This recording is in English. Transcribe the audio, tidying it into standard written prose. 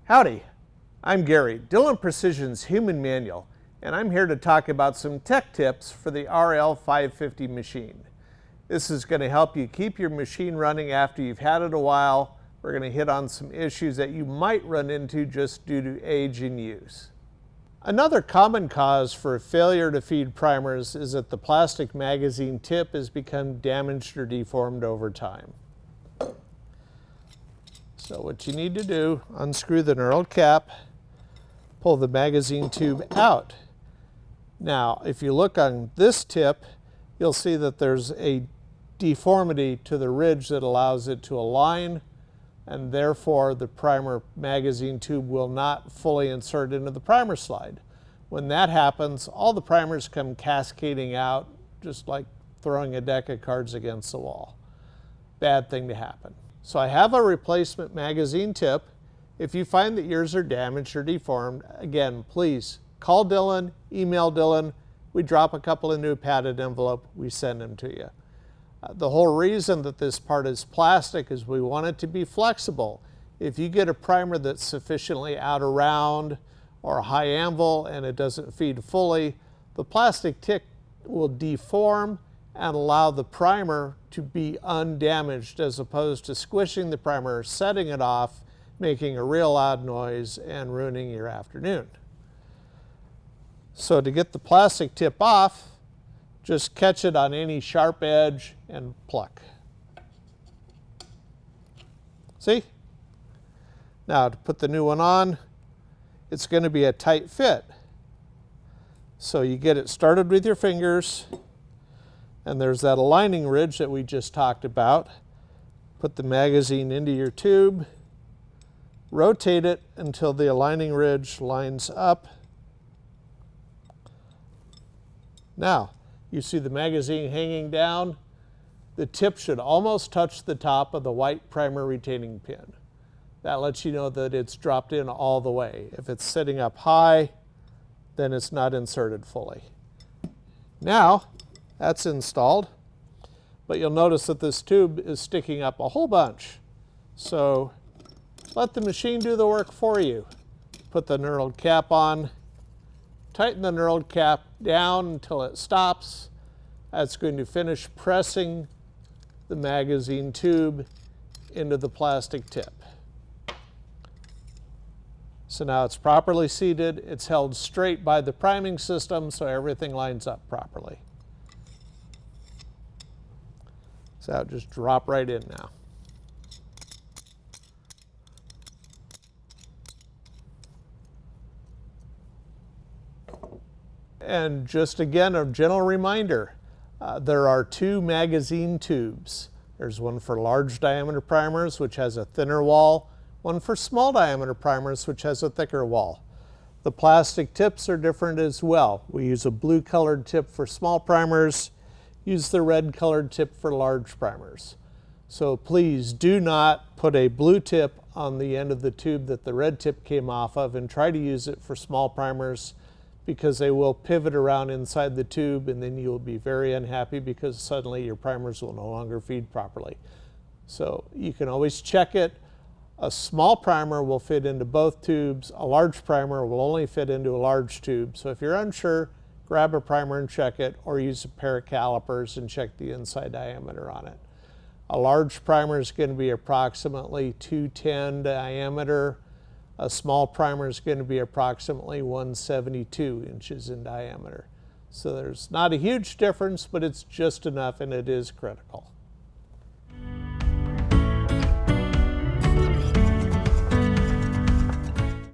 Howdy, I'm Gary, Dillon Precision's Human Manual, and I'm here to talk about some tech tips for the RL550 machine. This is going to help you keep your machine running after you've had it a while. We're going to hit on some issues that you might run into just due to age and use. Another common cause for failure to feed primers is that the plastic magazine tip has become damaged or deformed over time. So what you need to do, unscrew the knurled cap, pull the magazine tube out. Now, if you look on this tip, you'll see that there's a deformity to the ridge that allows it to align, and therefore the primer magazine tube will not fully insert into the primer slide. When that happens, all the primers come cascading out, just like throwing a deck of cards against the wall. Bad thing to happen. So I have a replacement magazine tip. If you find that yours are damaged or deformed, again, please call Dillon, email Dillon. We drop a couple of new padded envelope, we send them to you. The whole reason that this part is plastic is we want it to be flexible. If you get a primer that's sufficiently out of round or high anvil and it doesn't feed fully, the plastic tip will deform and allow the primer to be undamaged as opposed to squishing the primer, setting it off, making a real loud noise and ruining your afternoon. So to get the plastic tip off, just catch it on any sharp edge and pluck. See? Now to put the new one on, it's going to be a tight fit. So you get it started with your fingers, and there's that aligning ridge that we just talked about. Put the magazine into your tube, rotate it until the aligning ridge lines up. Now, you see the magazine hanging down. The tip should almost touch the top of the white primer retaining pin. That lets you know that it's dropped in all the way. If it's sitting up high, then it's not inserted fully. Now, that's installed, but you'll notice that this tube is sticking up a whole bunch. So let the machine do the work for you. Put the knurled cap on, tighten the knurled cap down until it stops. That's going to finish pressing the magazine tube into the plastic tip. So now it's properly seated. It's held straight by the priming system so everything lines up properly. So I'll just drop right in now. And just again, a gentle reminder, there are two magazine tubes. There's one for large diameter primers, which has a thinner wall, one for small diameter primers, which has a thicker wall. The plastic tips are different as well. We use a blue colored tip for small primers, use the red colored tip for large primers. So please do not put a blue tip on the end of the tube that the red tip came off of and try to use it for small primers, because they will pivot around inside the tube and then you will be very unhappy because suddenly your primers will no longer feed properly. So you can always check it. A small primer will fit into both tubes. A large primer will only fit into a large tube. So if you're unsure, grab a primer and check it, or use a pair of calipers and check the inside diameter on it. A large primer is going to be approximately 210 diameter. A small primer is going to be approximately 172 inches in diameter. So there's not a huge difference, but it's just enough and it is critical.